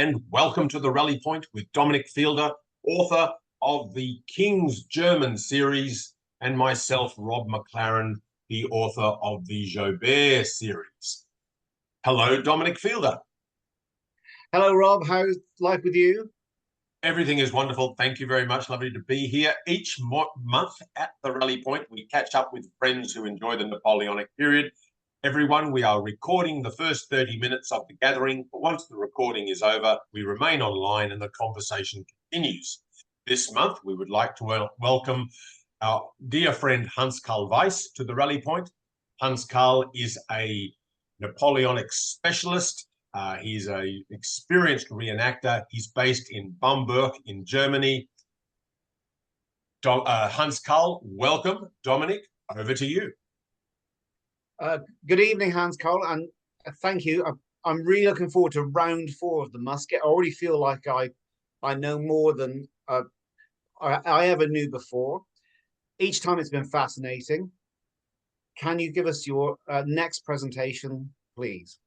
and welcome to the Rally Point with Dominic Fielder, author of the King's German series, and myself, Rob McLaren, the author of the Jobert series. Hello, Dominic Fielder. Hello, Rob. How's life with you? Everything is wonderful. Thank you very much. Lovely to be here. Each month at the Rally Point, we catch up with friends who enjoy the Napoleonic period. Everyone, we are recording the first 30 minutes of the gathering, but once the recording is over, we remain online and the conversation continues. This month, we would like to welcome our dear friend Karl Weiss to the Rally Point. Karl is a Napoleonic specialist. He's an experienced reenactor. He's based in Bamberg in Germany. Karl, welcome. Dominic, over to you. Good evening, Karl, and thank you. I'm really looking forward to round 4 of the Musket. I already feel like I know more than I ever knew before. Each time it's been fascinating. Can you give us your next presentation, please?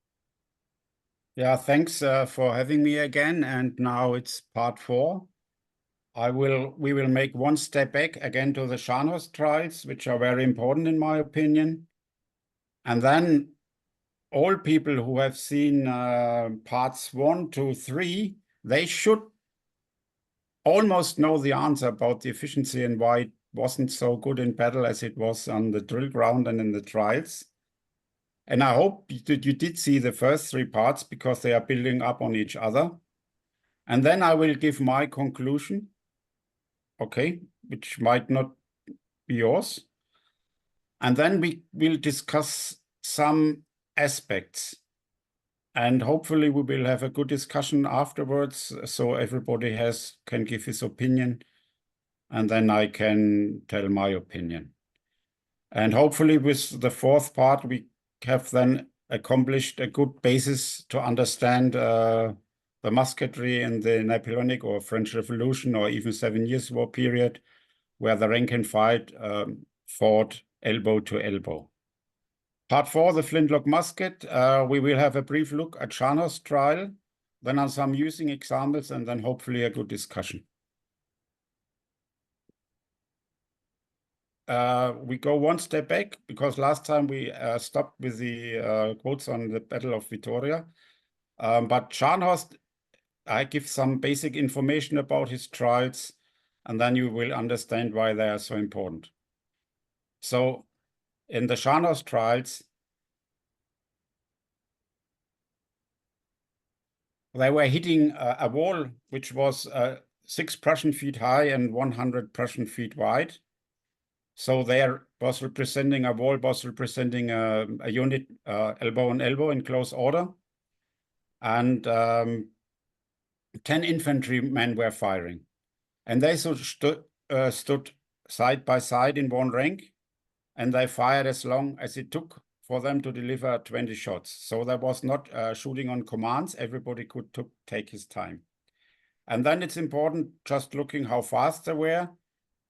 Yeah, thanks for having me again. And now it's part 4. We will make one step back again to the Scharnhorst trials, which are very important in my opinion. And then all people who have seen parts 1, 2, 3, they should almost know the answer about the efficiency and why it wasn't so good in battle as it was on the drill ground and in the trials. And I hope that you did see the first 3 parts because they are building up on each other. And then I will give my conclusion, okay, which might not be yours. And then we will discuss some aspects. And hopefully we will have a good discussion afterwards, so everybody can give his opinion. And then I can tell my opinion. And hopefully with the 4th part, we have then accomplished a good basis to understand the musketry in the Napoleonic or French Revolution or even 7 Years' War period, where the rank and fight fought elbow to elbow. Part 4, the flintlock musket, we will have a brief look at Scharnhorst trial, then on some using examples, and then hopefully a good discussion. We go one step back because last time we stopped with the quotes on the Battle of Vittoria. But Scharnhorst, I give some basic information about his trials, and then you will understand why they are so important. So in the Scharnhorst trials, they were hitting a wall which was 6 Prussian feet high and 100 Prussian feet wide. So there was representing a wall, was representing a unit elbow on elbow in close order. And 10 infantrymen were firing. And they stood side by side in one rank. And they fired as long as it took for them to deliver 20 shots. So there was not shooting on commands. Everybody could take his time. And then it's important just looking how fast they were.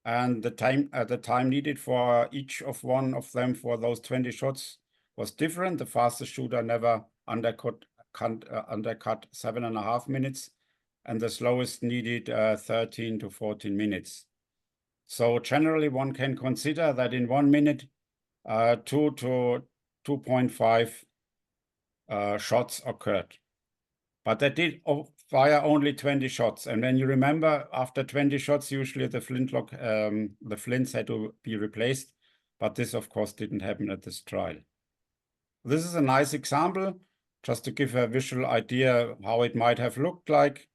And the time needed for each of one of them for those 20 shots was different. The fastest shooter never undercut 7.5 minutes, and the slowest needed 13 to 14 minutes. So generally one can consider that in 1 minute, 2 to 2.5 shots occurred. But they did fire only 20 shots. And when you remember, after 20 shots, usually the flintlock, the flints had to be replaced. But this, of course, didn't happen at this trial. This is a nice example, just to give a visual idea how it might have looked like.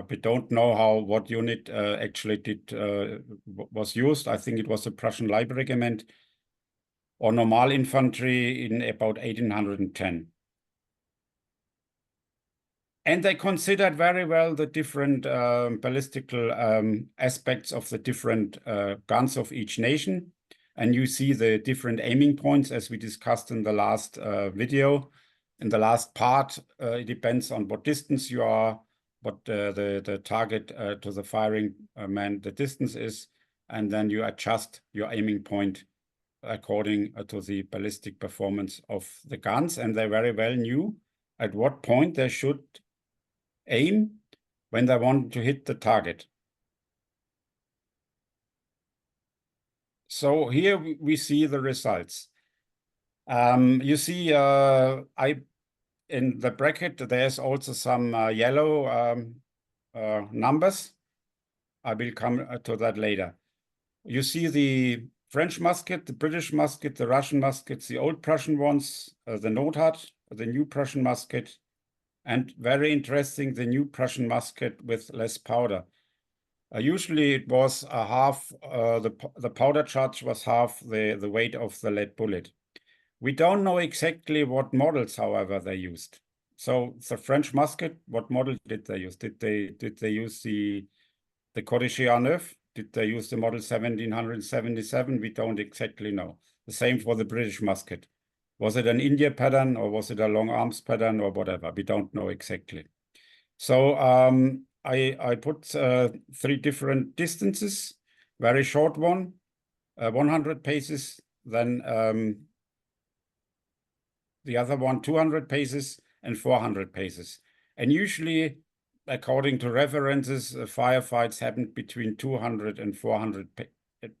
We don't know what unit actually was used. I think it was a Prussian Light Regiment or Normal Infantry in about 1810. And they considered very well the different ballistical aspects of the different guns of each nation. And you see the different aiming points as we discussed in the last video. In the last part, it depends on what distance you are, what the target to the firing man, the distance is, and then you adjust your aiming point according to the ballistic performance of the guns. And they very well knew at what point they should aim when they want to hit the target. So here we see the results. You see, in the bracket, there's also some yellow numbers. I will come to that later. You see the French musket, the British musket, the Russian muskets, the old Prussian ones, the Nothart, the new Prussian musket, and very interesting, the new Prussian musket with less powder. Usually it was a half, the powder charge was half the weight of the lead bullet. We don't know exactly what models, however, they used. So the French musket, what model did they use? Did they use the Corrigé 9? Did they use the model 1777? We don't exactly know. The same for the British musket. Was it an India pattern or was it a long arms pattern or whatever? We don't know exactly. So I put 3 different distances, very short one, 100 paces, then the other one 200 paces and 400 paces. And usually, according to references, firefights happened between 200 and 400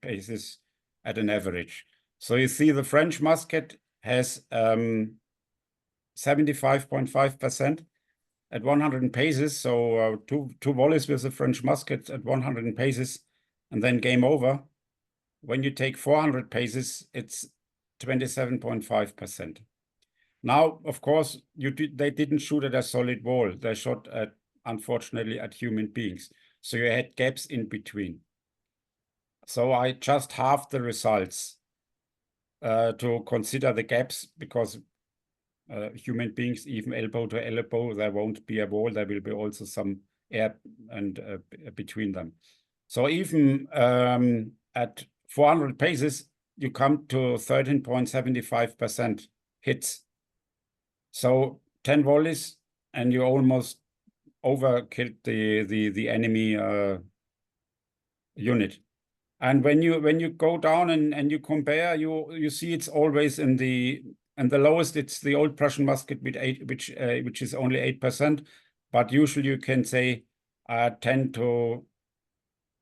paces at an average. So you see the French musket has 75.5% at 100 paces. So two volleys with the French musket at 100 paces, and then game over. When you take 400 paces, it's 27.5%. Now, of course, they didn't shoot at a solid wall. They shot at, unfortunately, at human beings. So you had gaps in between. So I just halved the results to consider the gaps, because human beings, even elbow to elbow, there won't be a wall. There will be also some air and between them. So even at 400 paces, you come to 13.75% hits. So 10 volleys, and you almost overkilled the enemy unit. And when you go down and you compare, you see it's always in the lowest. It's the old Prussian musket with 8, which is only 8%, but usually you can say 10 to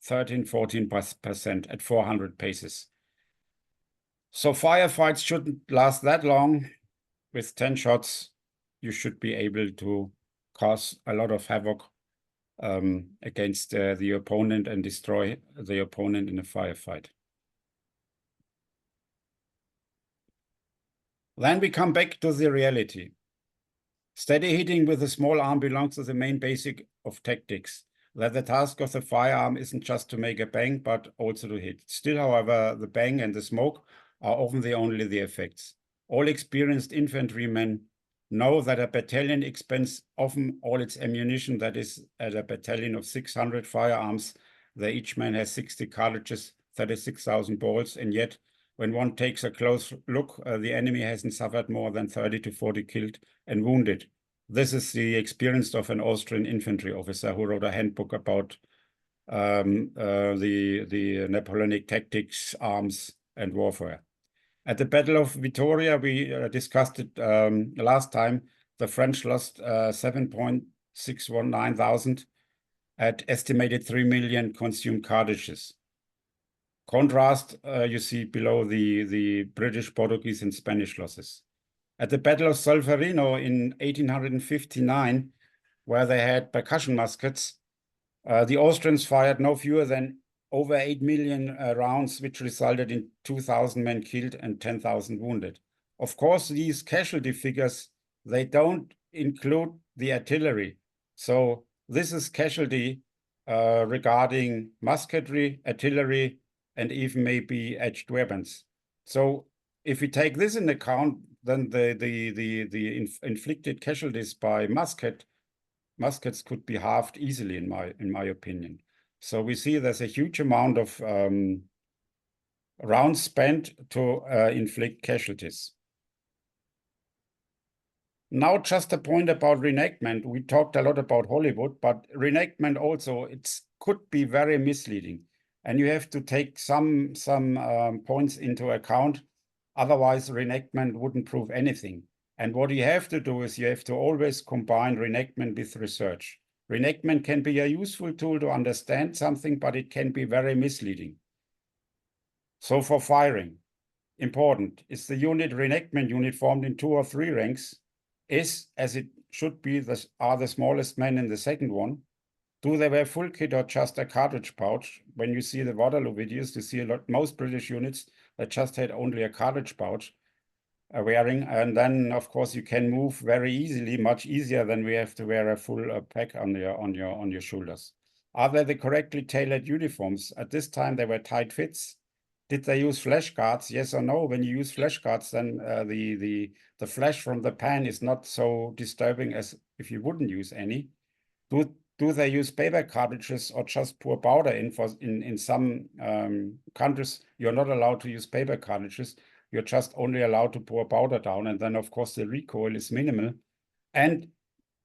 13, 14% at 400 paces. So firefights shouldn't last that long. With 10 shots, you should be able to cause a lot of havoc against the opponent and destroy the opponent in a firefight. Then we come back to the reality. Steady hitting with a small arm belongs to the main basic of tactics, that the task of the firearm isn't just to make a bang, but also to hit. Still, however, the bang and the smoke are often only the effects. All experienced infantrymen know that a battalion expends often all its ammunition. That is, at a battalion of 600 firearms, there each man has 60 cartridges, 36,000 balls, and yet when one takes a close look, the enemy hasn't suffered more than 30 to 40 killed and wounded. This is the experience of an Austrian infantry officer who wrote a handbook about the Napoleonic tactics, arms, and warfare. At the Battle of Vittoria, we discussed it last time. The French lost 7.619 thousand at estimated 3 million consumed cartridges. Contrast, you see below the British, Portuguese, and Spanish losses. At the Battle of Solferino in 1859, where they had percussion muskets, the Austrians fired no fewer than over 8 million rounds, which resulted in 2,000 men killed and 10,000 wounded. Of course, these casualty figures, they don't include the artillery. So this is casualty regarding musketry, artillery, and even maybe edged weapons. So if we take this in account, then the inflicted casualties by muskets could be halved easily, in my opinion. So we see there's a huge amount of rounds spent to inflict casualties. Now, just a point about reenactment. We talked a lot about Hollywood, but reenactment also, it could be very misleading. And you have to take some points into account. Otherwise, reenactment wouldn't prove anything. And what you have to do is you have to always combine reenactment with research. Reenactment can be a useful tool to understand something, but it can be very misleading. So for firing, important, is the unit reenactment unit formed in 2 or 3 ranks, is, as it should be, are the smallest men in the second one. Do they wear full kit or just a cartridge pouch? When you see the Waterloo videos, you see a lot, most British units that just had only a cartridge pouch wearing. And then, of course, you can move very easily, much easier than we have to wear a full pack on your shoulders. Are they the correctly tailored uniforms? At this time, they were tight fits. Did they use flash guards? Yes or no? When you use flash guards, then the flash from the pan is not so disturbing as if you wouldn't use any. Do they use paper cartridges or just pour powder in? In some countries, you're not allowed to use paper cartridges. You're just only allowed to pour powder down. And then, of course, the recoil is minimal. And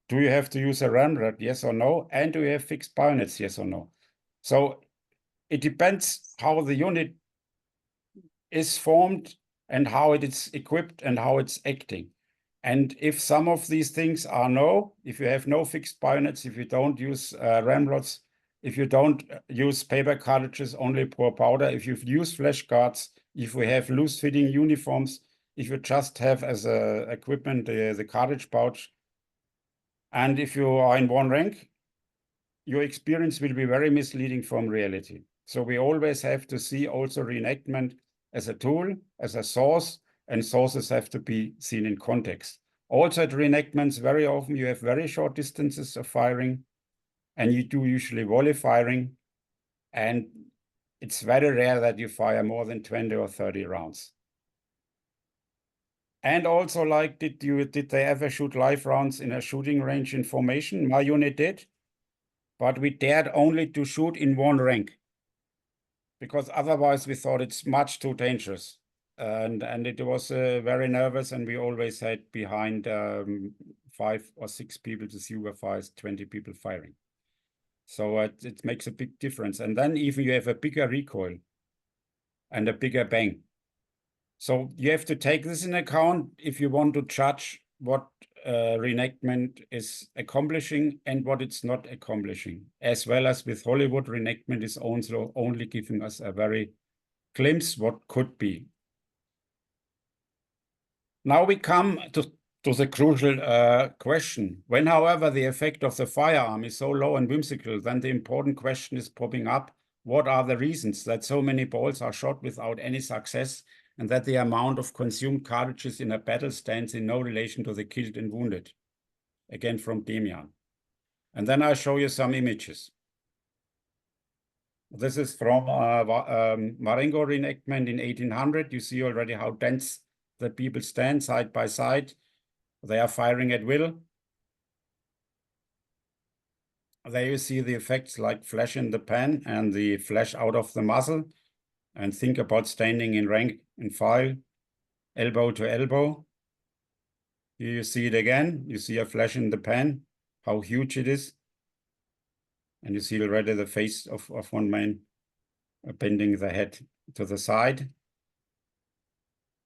do you have to use a ramrod? Yes or no? And do you have fixed bayonets? Yes or no? So it depends how the unit is formed and how it is equipped and how it's acting. And if some of these things are no, if you have no fixed bayonets, if you don't use ramrods, if you don't use paper cartridges, only pour powder, if you use flash guards, if we have loose-fitting uniforms, if you just have as equipment the cartridge pouch, and if you are in one rank, your experience will be very misleading from reality. So we always have to see also reenactment as a tool, as a source, and sources have to be seen in context. Also at reenactments, very often you have very short distances of firing, and you do usually volley firing, and it's very rare that you fire more than 20 or 30 rounds. And also, like, did they ever shoot live rounds in a shooting range in formation? My unit did, but we dared only to shoot in one rank, because otherwise we thought it's much too dangerous. And it was very nervous, and we always had behind 5 or 6 people to supervise 20 people firing. So it makes a big difference. And then even you have a bigger recoil and a bigger bang. So you have to take this in account if you want to judge what reenactment is accomplishing and what it's not accomplishing. As well as with Hollywood, reenactment is also only giving us a very glimpse what could be. Now we come to the crucial question. When, however, the effect of the firearm is so low and whimsical, then the important question is popping up. What are the reasons that so many balls are shot without any success, and that the amount of consumed cartridges in a battle stands in no relation to the killed and wounded? Again, from Demian. And then I'll show you some images. This is from Marengo reenactment in 1800. You see already how dense the people stand side by side. They are firing at will. There you see the effects like flash in the pan and the flash out of the muzzle. And think about standing in rank and file, elbow to elbow. Here you see it again. You see a flash in the pan, how huge it is. And you see already the face of one man bending the head to the side.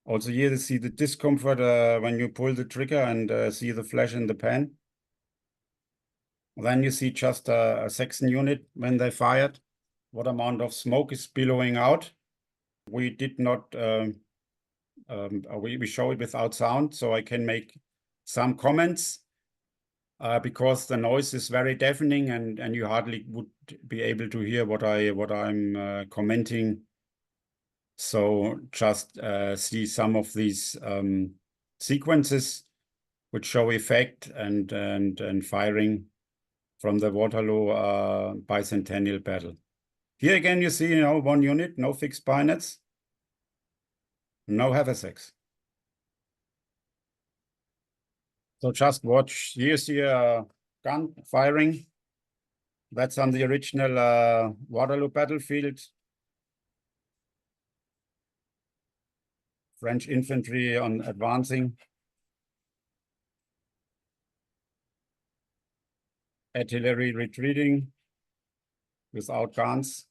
Also here you see the discomfort when you pull the trigger and see the flash in the pan. Then you see just a Saxon unit when they fired. What amount of smoke is billowing out. We did not, we show it without sound, so I can make some comments because the noise is very deafening and you hardly would be able to hear what I'm commenting. So just see some of these sequences which show effect and firing from the Waterloo bicentennial battle. Here again, you see, one unit, no fixed bayonets, no haversacks. So just watch. Here you see a gun firing. That's on the original Waterloo battlefield. French infantry on advancing. Artillery retreating without guns.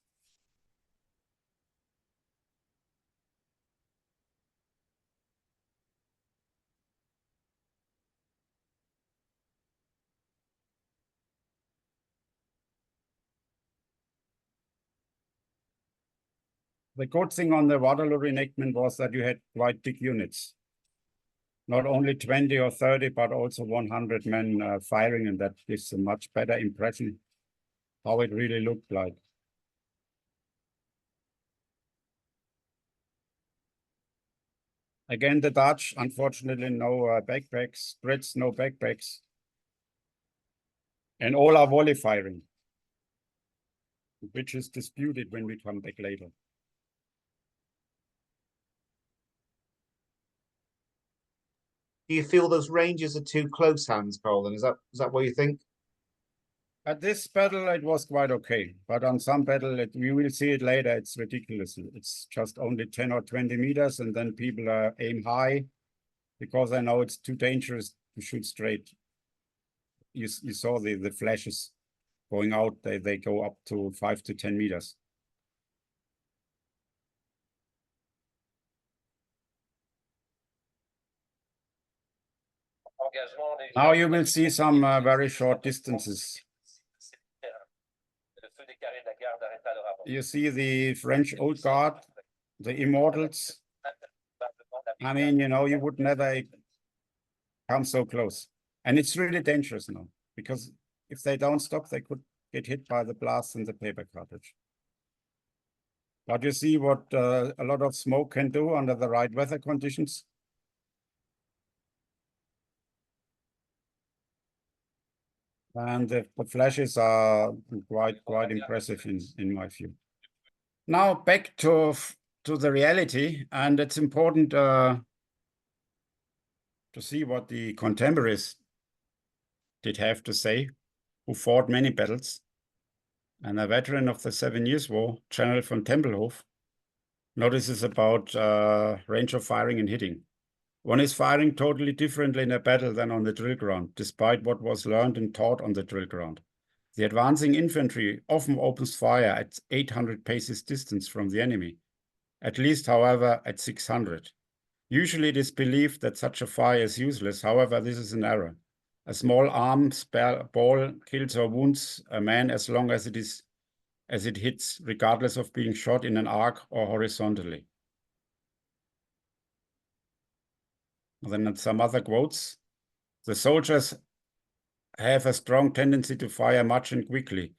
The good thing on the Waterloo reenactment was that you had quite big units. Not only 20 or 30, but also 100 men firing, and that gives a much better impression how it really looked like. Again, the Dutch, unfortunately, no backpacks. Brits, no backpacks. And all are volley firing, which is disputed when we come back later. Do you feel those ranges are too close, hands, Colin? Is that what you think? At this battle, it was quite okay, but on some battle, we will see it later, it's ridiculous. It's just only 10 or 20 meters, and then people aim high because I know it's too dangerous to shoot straight. You saw the flashes going out, they go up to 5 to 10 meters. Now you will see some very short distances. You see the French old guard, the immortals. I mean, you know, you would never come so close. And it's really dangerous now, because if they don't stop, they could get hit by the blast in the paper cartridge. But you see what a lot of smoke can do under the right weather conditions. And the flashes are quite impressive in my view. Now back to the reality, and it's important to see what the contemporaries did have to say, who fought many battles. And a veteran of the 7 Years' War, General von Tempelhof, notices about range of firing and hitting. One is firing totally differently in a battle than on the drill ground, despite what was learned and taught on the drill ground. The advancing infantry often opens fire at 800 paces distance from the enemy, at least, however, at 600. Usually it is believed that such a fire is useless, however, this is an error. A small arms ball kills or wounds a man as long as it hits, regardless of being shot in an arc or horizontally. Then some other quotes. The soldiers have a strong tendency to fire much and quickly.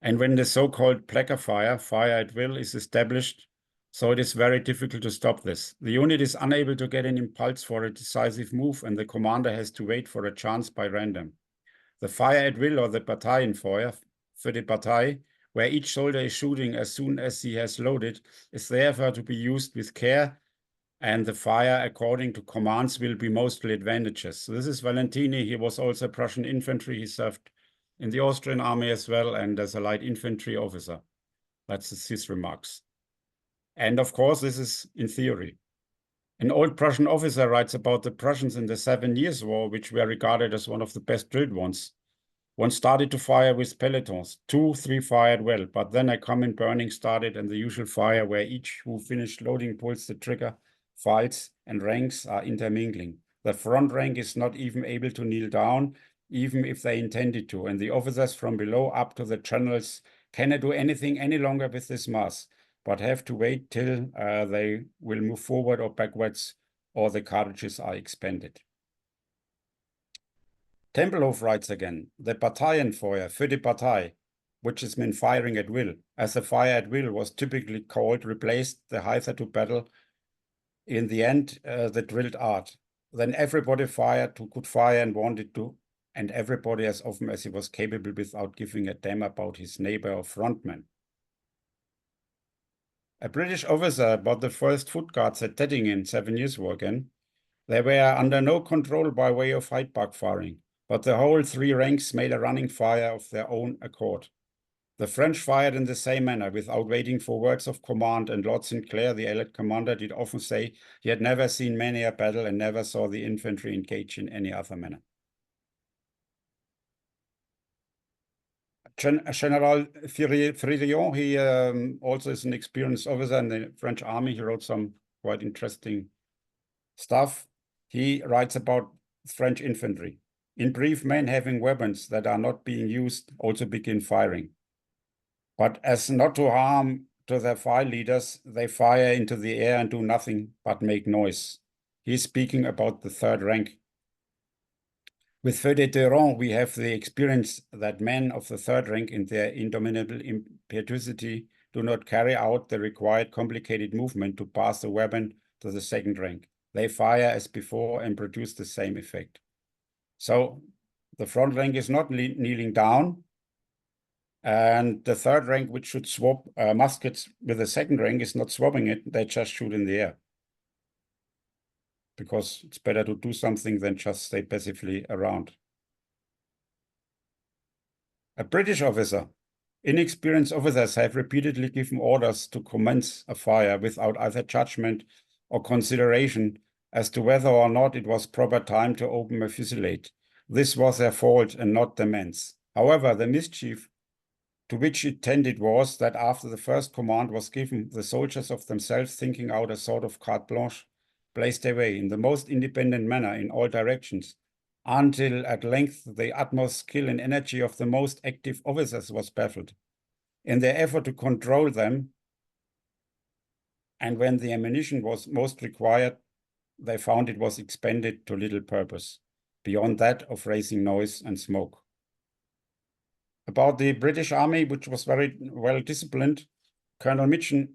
And when the so-called placer fire at will, is established, so it is very difficult to stop this. The unit is unable to get an impulse for a decisive move, and the commander has to wait for a chance by random. The fire at will, or the battalion fire, für die Partei, where each soldier is shooting as soon as he has loaded, is therefore to be used with care, and the fire according to commands will be mostly advantageous. So this is Valentini. He was also Prussian infantry. He served in the Austrian army as well, and as a light infantry officer. That's his remarks. And of course, this is in theory. An old Prussian officer writes about the Prussians in the 7 Years' War, which were regarded as one of the best drilled ones. One started to fire with pelotons. 2, 3 fired well, but then a common burning started, and the usual fire where each who finished loading pulls the trigger, files and ranks are intermingling. The front rank is not even able to kneel down, even if they intended to, and the officers from below up to the generals cannot do anything any longer with this mass, but have to wait till they will move forward or backwards, or the cartridges are expended. Tempelhof writes again, the Parteienfeuer für die Partei, which is meant firing at will, as the fire at will was typically called, replaced the hither to battle, in the end, the drilled art. Then everybody fired who could fire and wanted to, and everybody as often as he was capable without giving a damn about his neighbor or frontman. A British officer bought the first foot guards at Tettingen 7 Years' War again. They were under no control by way of hide bug firing, but the whole 3 ranks made a running fire of their own accord. The French fired in the same manner, without waiting for words of command, and Lord Sinclair, the Allied commander, did often say he had never seen many a battle and never saw the infantry engage in any other manner. General Fridillon, he also is an experienced officer in the French army. He wrote some quite interesting stuff. He writes about French infantry. In brief, men having weapons that are not being used also begin firing. But as not to harm to their file leaders, they fire into the air and do nothing but make noise. He's speaking about the third rank. With feu de terrain, we have the experience that men of the third rank in their indomitable impetuosity do not carry out the required complicated movement to pass the weapon to the second rank. They fire as before and produce the same effect. So the front rank is not kneeling down, and the third rank, which should swap muskets with the second rank, is not swapping it. They just shoot in the air, because it's better to do something than just stay passively around. A British officer. Inexperienced officers have repeatedly given orders to commence a fire without either judgment or consideration as to whether or not it was proper time to open a fusillade. This was their fault and not the men's. However, the mischief to which it tended was that after the first command was given, the soldiers of themselves, thinking out a sort of carte blanche, blazed their way in the most independent manner in all directions, until at length the utmost skill and energy of the most active officers was baffled. In their effort to control them, and when the ammunition was most required, they found it was expended to little purpose, beyond that of raising noise and smoke. About the British Army, which was very well disciplined, Colonel Mitchen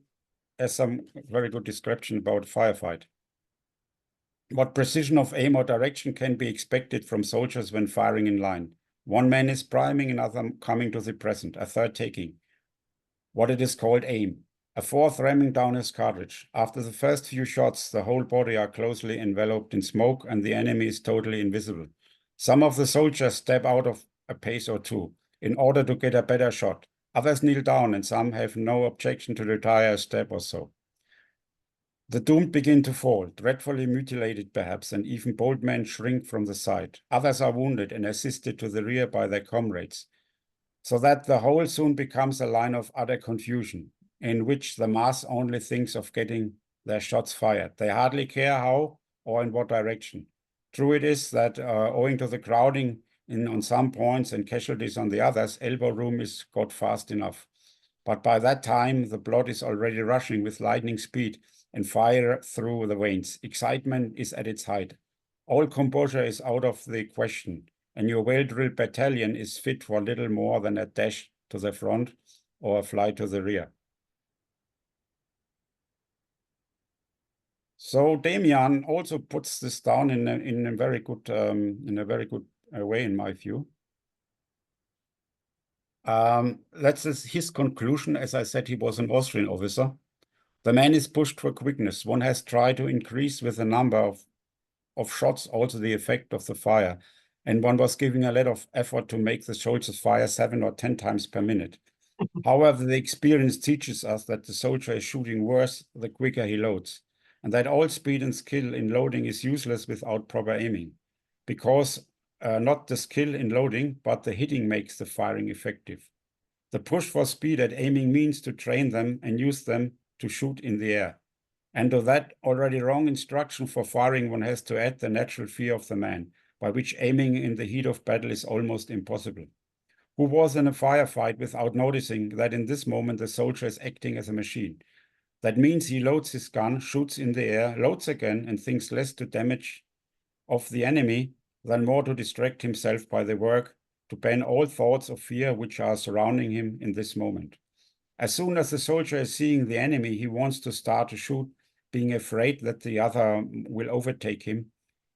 has some very good description about firefight. What precision of aim or direction can be expected from soldiers when firing in line? One man is priming, another coming to the present, a third taking. What it is called aim. A fourth ramming down his cartridge. After the first few shots, the whole body are closely enveloped in smoke and the enemy is totally invisible. Some of the soldiers step out of a pace or two in order to get a better shot. Others kneel down and some have no objection to retire a step or so. The doomed begin to fall, dreadfully mutilated perhaps, and even bold men shrink from the sight. Others are wounded and assisted to the rear by their comrades, so that the whole soon becomes a line of utter confusion, in which the mass only thinks of getting their shots fired. They hardly care how or in what direction. True it is that owing to the crowding on some points and casualties on the others, elbow room is got fast enough. But by that time, the blood is already rushing with lightning speed and fire through the veins. Excitement is at its height. All composure is out of the question, and your well-drilled battalion is fit for little more than a dash to the front or a flight to the rear. So Damian also puts this down in a very good way, in my view. That's his conclusion. As I said, he was an Austrian officer. The man is pushed for quickness. One has tried to increase with the number of shots, also the effect of the fire. And one was giving a lot of effort to make the soldiers fire 7 or 10 times per minute. However, the experience teaches us that the soldier is shooting worse the quicker he loads, and that all speed and skill in loading is useless without proper aiming, because not the skill in loading, but the hitting makes the firing effective. The push for speed at aiming means to train them and use them to shoot in the air. And to that already wrong instruction for firing, one has to add the natural fear of the man, by which aiming in the heat of battle is almost impossible. Who was in a firefight without noticing that in this moment the soldier is acting as a machine? That means he loads his gun, shoots in the air, loads again, and thinks less to damage of the enemy than more to distract himself by the work, to ban all thoughts of fear which are surrounding him in this moment. As soon as the soldier is seeing the enemy, he wants to start to shoot, being afraid that the other will overtake him,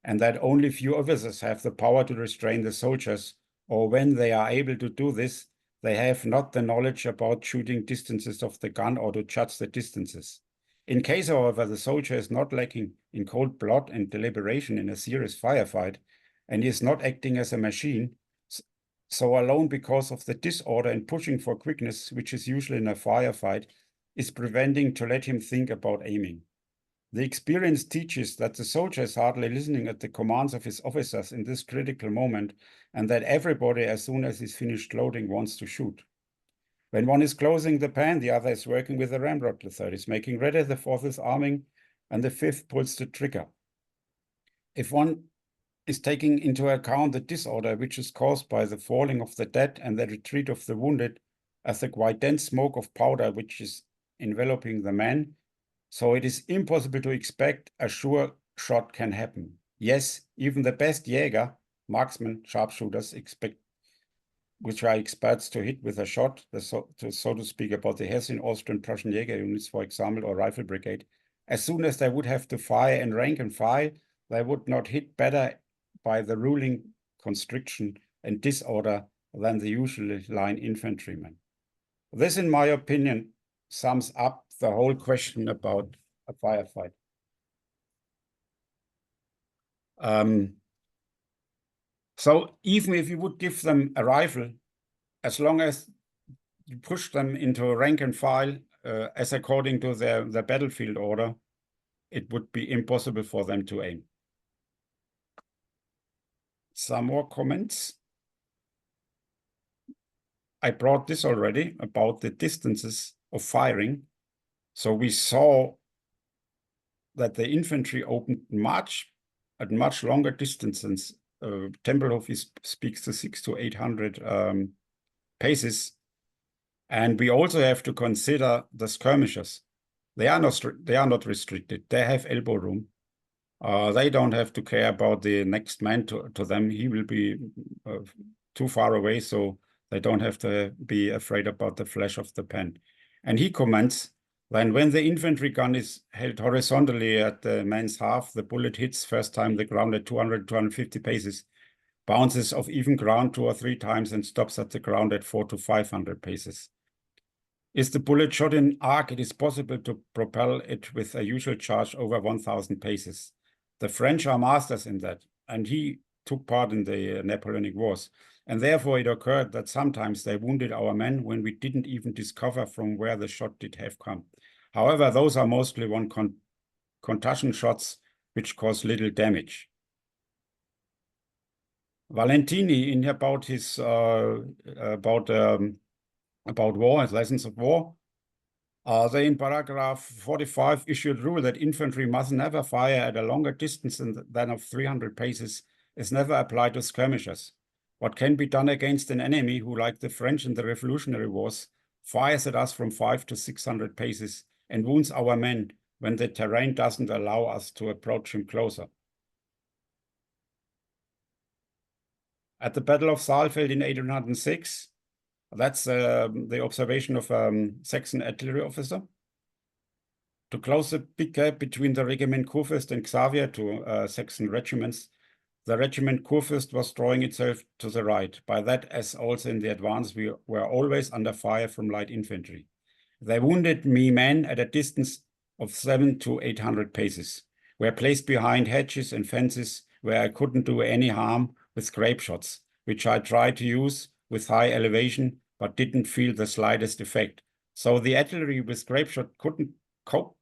and that only few officers have the power to restrain the soldiers, or when they are able to do this, they have not the knowledge about shooting distances of the gun or to judge the distances. In case, however, the soldier is not lacking in cold blood and deliberation in a serious firefight, and is not acting as a machine, so alone because of the disorder and pushing for quickness, which is usually in a firefight, is preventing to let him think about aiming. The experience teaches that the soldier is hardly listening at the commands of his officers in this critical moment, and that everybody, as soon as he's finished loading, wants to shoot. When one is closing the pan, the other is working with the ramrod, the third is making ready, the fourth is arming, and the fifth pulls the trigger. If one is taking into account the disorder which is caused by the falling of the dead and the retreat of the wounded, as the quite dense smoke of powder which is enveloping the man, so it is impossible to expect a sure shot can happen. Yes, even the best Jäger, marksmen, sharpshooters, which are experts to hit with a shot, so to speak, about the Hessian, Austrian, Prussian Jäger units, for example, or rifle brigade, as soon as they would have to fire in rank and file, they would not hit better by the ruling constriction and disorder than the usual line infantrymen. This, in my opinion, sums up the whole question about a firefight. So even if you would give them a rifle, as long as you push them into rank and file, as according to their battlefield order, it would be impossible for them to aim. Some more comments. I brought this already about the distances of firing. So we saw that the infantry opened at much longer distances. Tempelhof speaks to 600 to 800 paces. And we also have to consider the skirmishers. They are not restricted. They have elbow room. They don't have to care about the next man to them. He will be too far away, so they don't have to be afraid about the flash of the pen. And he comments, then when the infantry gun is held horizontally at the man's half, the bullet hits first time the ground at 200, 250 paces, bounces off even ground 2 or 3 times and stops at the ground at 400 to 500 paces. Is the bullet shot in arc, it is possible to propel it with a usual charge over 1,000 paces. The French are masters in that, and he took part in the Napoleonic Wars. And therefore it occurred that sometimes they wounded our men when we didn't even discover from where the shot did have come. However, those are mostly one contusion shots which cause little damage. Valentini, in about his about war, his lessons of war, they in paragraph 45 issued rule that infantry must never fire at a longer distance than of 300 paces is never applied to skirmishers. What can be done against an enemy who, like the French in the Revolutionary Wars, fires at us from 500 to 600 paces and wounds our men when the terrain doesn't allow us to approach him closer? At the Battle of Saalfeld in 1806, that's the observation of a Saxon artillery officer. To close the big gap between the regiment Kurfürst and Xavier, two Saxon regiments, the regiment Kurfürst was drawing itself to the right. By that, as also in the advance, we were always under fire from light infantry. They wounded me men at a distance of 700 to 800 paces, were placed behind hedges and fences where I couldn't do any harm with grape shots, which I tried to use with high elevation, but didn't feel the slightest effect. So the artillery with grape shot couldn't cope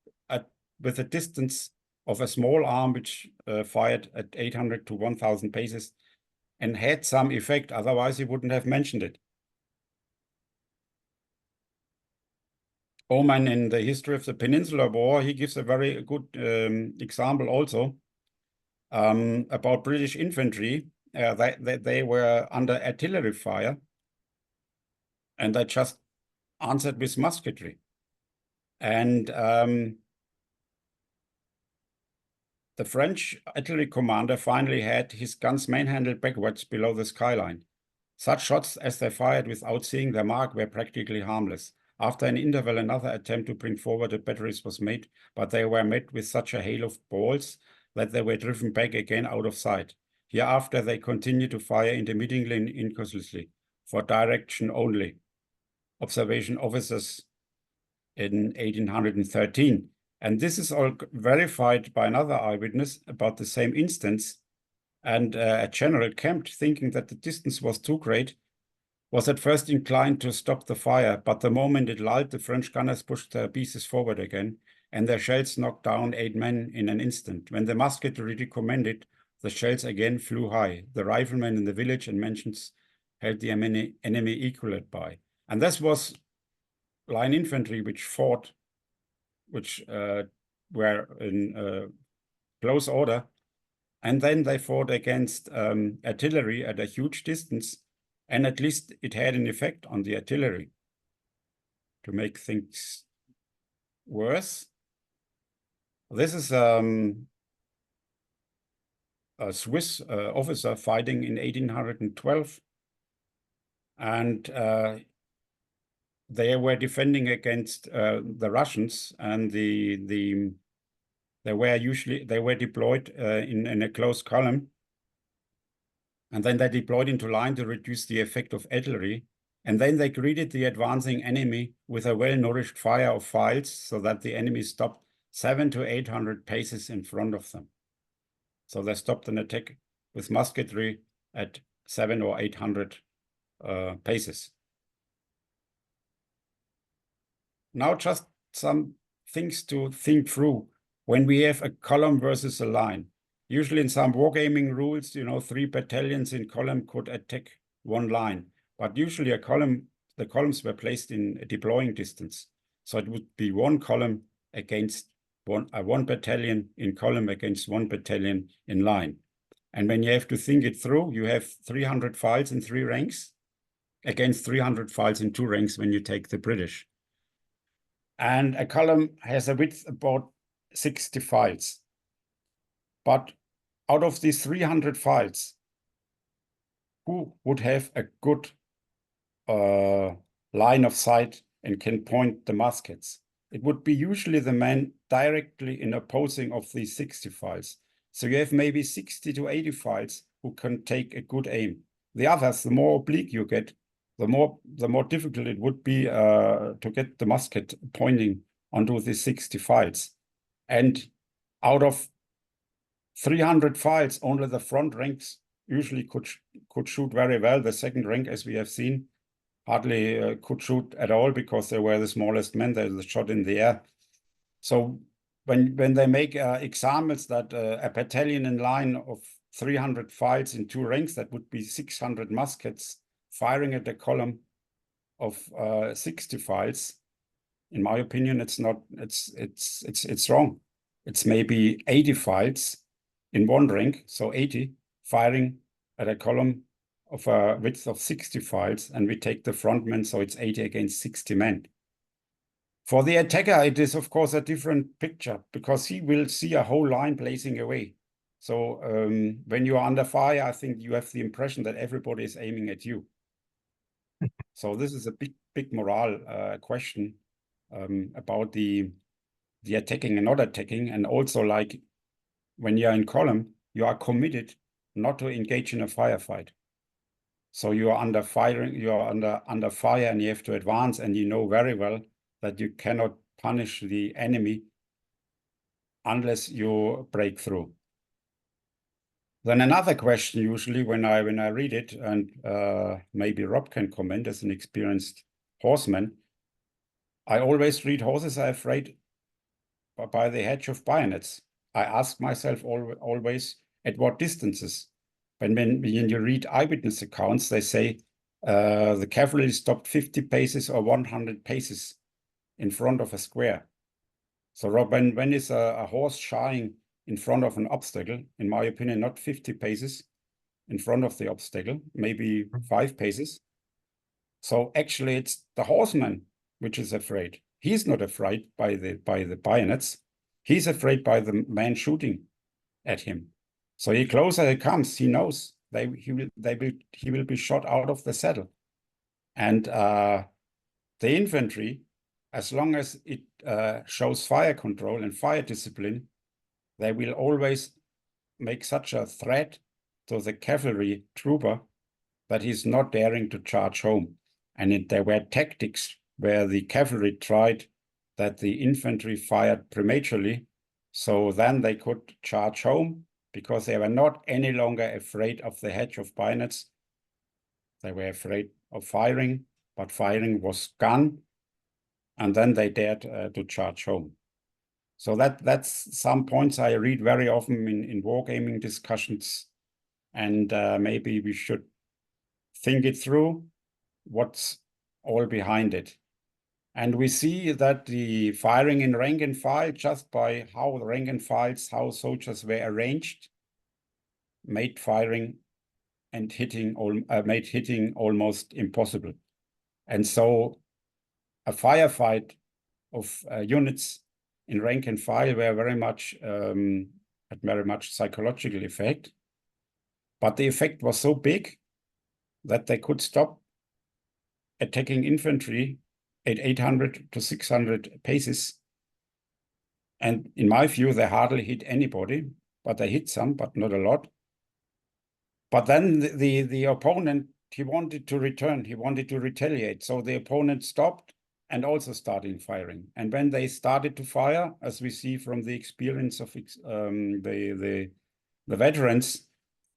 with a distance of a small arm which fired at 800 to 1,000 paces and had some effect, otherwise he wouldn't have mentioned it. Oman, in the history of the Peninsular War, he gives a very good example also about British infantry. They were under artillery fire, and they just answered with musketry. And the French artillery commander finally had his guns manhandled backwards below the skyline. Such shots as they fired without seeing their mark were practically harmless. After an interval, another attempt to bring forward the batteries was made, but they were met with such a hail of balls that they were driven back again out of sight. Hereafter, they continued to fire intermittently and incautiously, for direction only. Observation officers in 1813. And this is all verified by another eyewitness about the same instance. And a general camped, thinking that the distance was too great, was at first inclined to stop the fire, but the moment it lulled, the French gunners pushed their pieces forward again, and their shells knocked down 8 men in an instant. When the musketry recommended, the shells again flew high. The riflemen in the village and mansions held the enemy equal at by. And this was line infantry which fought, which were in close order. And then they fought against artillery at a huge distance. And at least it had an effect on the artillery to make things worse. This is a Swiss officer fighting in 1812, and they were defending against the Russians, and they were deployed in a close column, and then they deployed into line to reduce the effect of artillery, and then they greeted the advancing enemy with a well-nourished fire of files so that the enemy stopped 700 to 800 paces in front of them. So they stopped an attack with musketry at 700 or 800 paces. Now just some things to think through when we have a column versus a line. Usually in some wargaming rules, 3 battalions in column could attack one line. But usually the columns were placed in a deploying distance. So it would be one column against one battalion in column against one battalion in line. And when you have to think it through, you have 300 files in 3 ranks against 300 files in 2 ranks when you take the British. And a column has a width about 60 files. But out of these 300 files, who would have a good line of sight and can point the muskets? It would be usually the man directly in opposing of these 60 files. So you have maybe 60 to 80 files who can take a good aim. The others, the more oblique you get, the more difficult it would be to get the musket pointing onto the 60 files. And out of 300 files, only the front ranks usually could shoot very well. The second rank, as we have seen, hardly could shoot at all because they were the smallest men. They shot in the air. So when they make examples that a battalion in line of 300 files in 2 ranks, that would be 600 muskets firing at a column of 60 files. In my opinion, it's wrong. It's maybe 80 files in one rank, so 80 firing at a column of a width of 60 files, and we take the front men, so it's 80 against 60 men. For the attacker, it is of course a different picture because he will see a whole line blazing away. So when you are under fire, I think you have the impression that everybody is aiming at you. So this is a big morale question about the attacking and not attacking, and also like when you are in column, you are committed not to engage in a firefight. So you are under fire, under fire, and you have to advance, and you know very well that you cannot punish the enemy unless you break through. Then another question usually when I read it, and maybe Rob can comment as an experienced horseman, I always read horses are afraid by the hedge of bayonets. I ask myself always at what distances. When you read eyewitness accounts, they say the cavalry stopped 50 paces or 100 paces in front of a square. So Rob, when is a horse shying in front of an obstacle? In my opinion, not 50 paces in front of the obstacle, maybe 5 paces. So actually it's the horseman which is afraid. He's not afraid by the bayonets. He's afraid by the man shooting at him. So the closer he comes, he knows he will be shot out of the saddle. And the infantry, as long as it shows fire control and fire discipline, they will always make such a threat to the cavalry trooper that he's not daring to charge home. And there were tactics where the cavalry tried that the infantry fired prematurely, so then they could charge home because they were not any longer afraid of the hedge of bayonets. They were afraid of firing, but firing was gone, and then they dared to charge home. So that's some points I read very often in wargaming discussions, and maybe we should think it through, what's all behind it. And we see that the firing in rank and file, just by how the rank and files, how soldiers were arranged, made firing and made hitting almost impossible. And so a firefight of units in rank and file were very much had very much psychological effect. But the effect was so big that they could stop attacking infantry at 800 to 600 paces. And in my view, they hardly hit anybody, but they hit some, but not a lot. But then the opponent, he wanted to return, he wanted to retaliate. So the opponent stopped and also started firing. And when they started to fire, as we see from the experience of the veterans,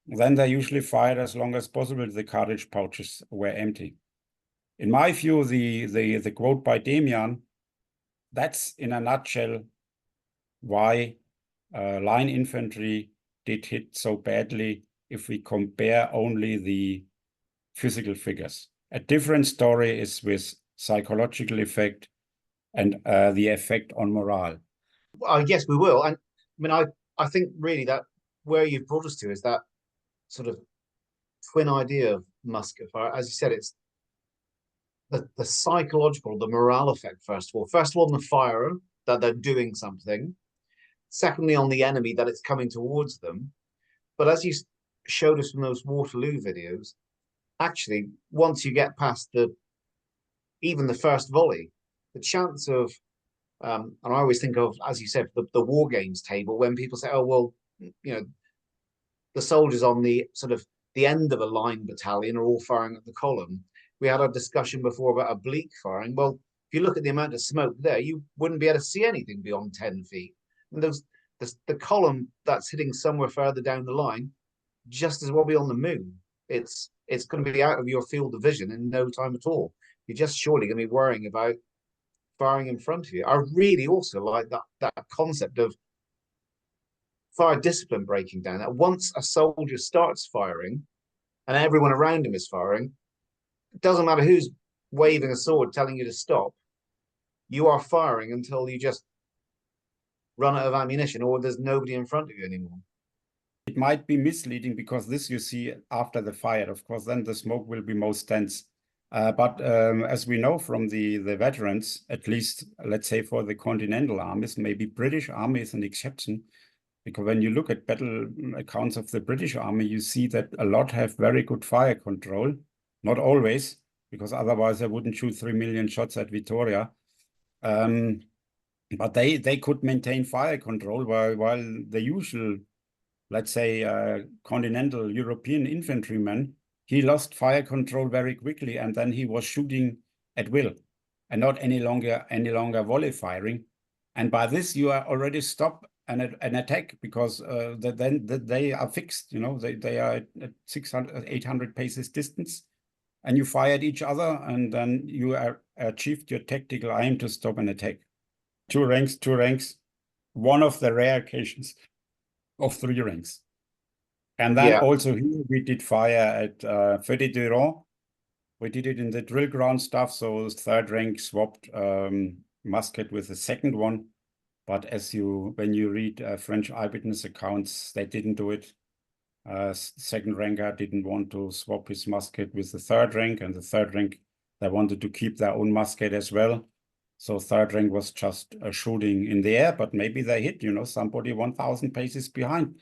then they usually fired as long as possible. The cartridge pouches were empty. In my view, the quote by Demian, that's in a nutshell why line infantry did hit so badly if we compare only the physical figures. A different story is with psychological effect and the effect on morale. Yes, we will. And I mean, I think really that where you've brought us to is that sort of twin idea of musket fire. As you said, it's the psychological, the morale effect, first of all. First of all, on the firer, that they're doing something. Secondly, on the enemy, that it's coming towards them. But as you showed us from those Waterloo videos, actually, once you get past even the first volley, the chance of, and I always think of, as you said, the war games table, when people say, oh, well, you know, the soldiers on the sort of the end of a line battalion are all firing at the column. We had a discussion before about oblique firing. Well, if you look at the amount of smoke there, you wouldn't be able to see anything beyond 10 feet. And the column that's hitting somewhere further down the line, just as well be on the moon. It's going to be out of your field of vision in no time at all. You're just surely going to be worrying about firing in front of you. I really also like that concept of fire discipline breaking down. That once a soldier starts firing and everyone around him is firing, it doesn't matter who's waving a sword telling you to stop. You are firing until you just run out of ammunition or there's nobody in front of you anymore. It might be misleading because this you see after the fire. Of course, then the smoke will be most dense. But as we know from the veterans, at least, let's say for the continental armies, maybe British army is an exception. Because when you look at battle accounts of the British army, you see that a lot have very good fire control. Not always, because otherwise they wouldn't shoot 3 million shots at Vittoria. But they could maintain fire control while the usual, let's say, continental European infantryman, he lost fire control very quickly, and then he was shooting at will and not any longer volley firing. And by this, you are already stopped an attack because then they are fixed, you know, they are at 600, 800 paces distance, and you fire at each other, and then you achieved your tactical aim to stop an attack. Two ranks, one of the rare occasions of 3 ranks. And then also here we did fire at Feudet-Durand. We did it in the drill ground stuff, so 3rd rank swapped musket with the 2nd one. But when you read French eyewitness accounts, they didn't do it. 2nd ranker didn't want to swap his musket with the 3rd rank, and the 3rd rank, they wanted to keep their own musket as well. So 3rd rank was just shooting in the air, but maybe they hit, you know, somebody 1,000 paces behind.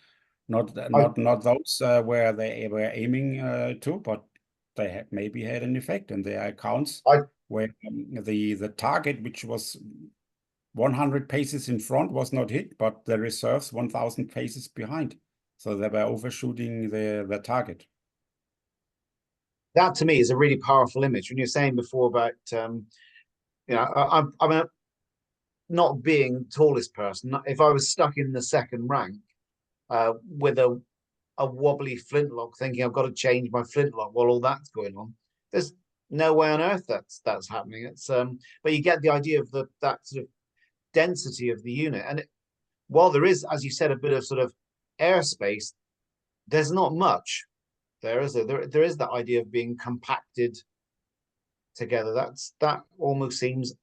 Not those where they were aiming to, but they maybe had an effect. And there are accounts where the target, which was 100 paces in front, was not hit, but the reserves 1,000 paces behind. So they were overshooting the target. That to me is a really powerful image. When you're saying before about, you know, I'm not being tallest person. If I was stuck in the 2nd rank with a wobbly flintlock, thinking I've got to change my flintlock while all that's going on, there's no way on earth that's happening. It's but you get the idea of that sort of density of the unit, and while there is, as you said, a bit of sort of airspace, there's not much. There is that idea of being compacted together. That almost seems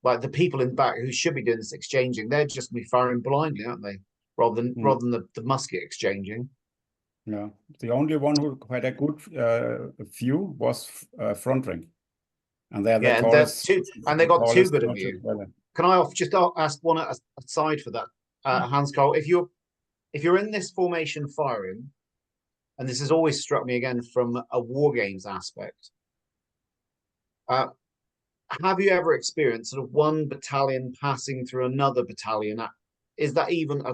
like the people in the back who should be doing this exchanging, they're just going to be firing blindly, aren't they? Rather than the musket exchanging. Yeah, the only one who had a good view was front rank, and they're the tallest. And they got too good a view. can I just ask one aside for that, Hans Karl? If you're in this formation firing, and this has always struck me again from a war games aspect, have you ever experienced sort of one battalion passing through another battalion? Is that even a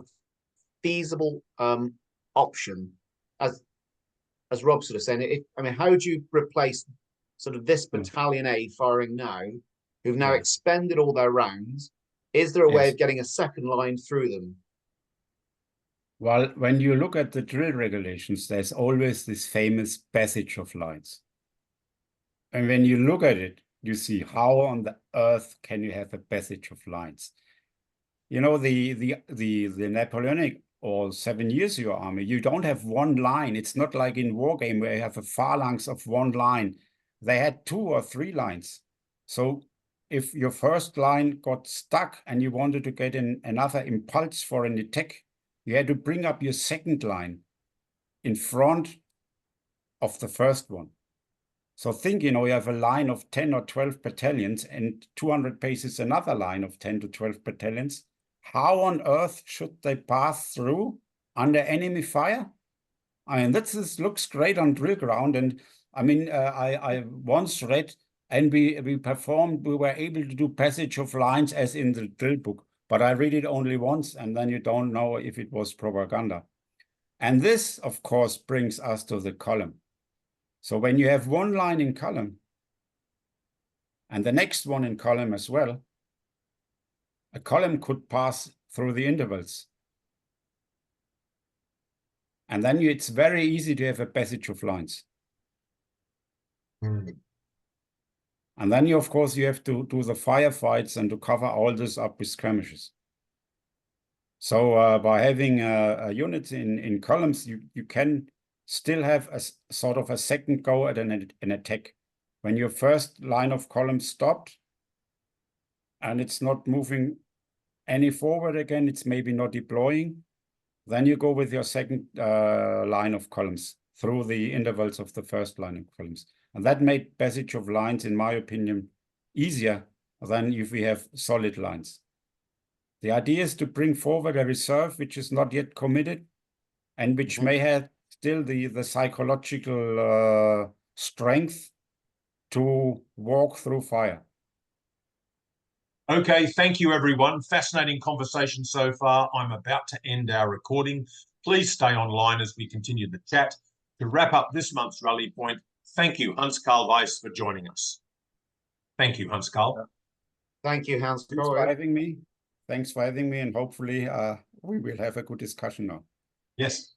feasible option? As Rob sort of saying, I mean, how do you replace sort of this battalion A firing now, who've now expended all their rounds? Is there a way of getting a second line through them? Well, when you look at the drill regulations, there's always this famous passage of lines. And when you look at it, you see how on the earth can you have a passage of lines? You know, the Napoleonic or 7 Years' War army, you don't have one line. It's not like in war game where you have a phalanx of one line. They had 2 or 3 lines. So if your first line got stuck and you wanted to get another impulse for an attack, you had to bring up your second line in front of the first one. So think, you know, you have a line of 10 or 12 battalions and 200 paces another line of 10 to 12 battalions. How on earth should they pass through under enemy fire? I mean, this looks great on drill ground. And I mean, I once read, and we were able to do passage of lines as in the drill book, but I read it only once, and then you don't know if it was propaganda. And this, of course, brings us to the column. So when you have one line in column and the next one in column as well, a column could pass through the intervals. And then it's very easy to have a passage of lines. And then you, of course, you have to do the firefights and to cover all this up with skirmishes. So by having a unit in columns, you can still have a sort of a second go at an attack. When your first line of columns stopped and it's not moving any forward again, it's maybe not deploying, then you go with your second line of columns through the intervals of the first line of columns. And that made passage of lines, in my opinion, easier than if we have solid lines. The idea is to bring forward a reserve which is not yet committed and which may have still the psychological strength to walk through fire. Okay, thank you, everyone. Fascinating conversation so far. I'm about to end our recording. Please stay online as we continue the chat. To wrap up this month's Rally Point, thank you, Hans Karl Weiss, for joining us. Thank you, Hans Karl. Thank you, Hans Thanks for having me. Thanks for having me, and hopefully we will have a good discussion now. Yes.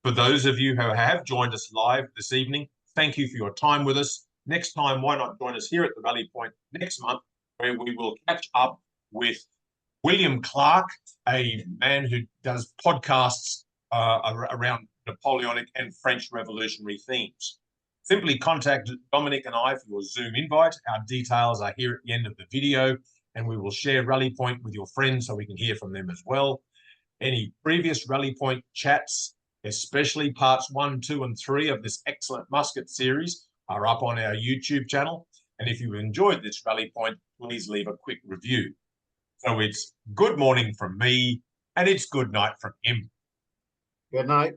For those of you who have joined us live this evening, thank you for your time with us. Next time, why not join us here at the Rally Point next month, where we will catch up with William Clark, a man who does podcasts around Napoleonic and French Revolutionary themes. Simply contact Dominic and I for your Zoom invite. Our details are here at the end of the video, and we will share Rally Point with your friends so we can hear from them as well. Any previous Rally Point chats, especially parts 1, 2, and 3 of this excellent musket series, are up on our YouTube channel. And if you've enjoyed this Rally Point, please leave a quick review. So it's good morning from me, and it's good night from him. Good night.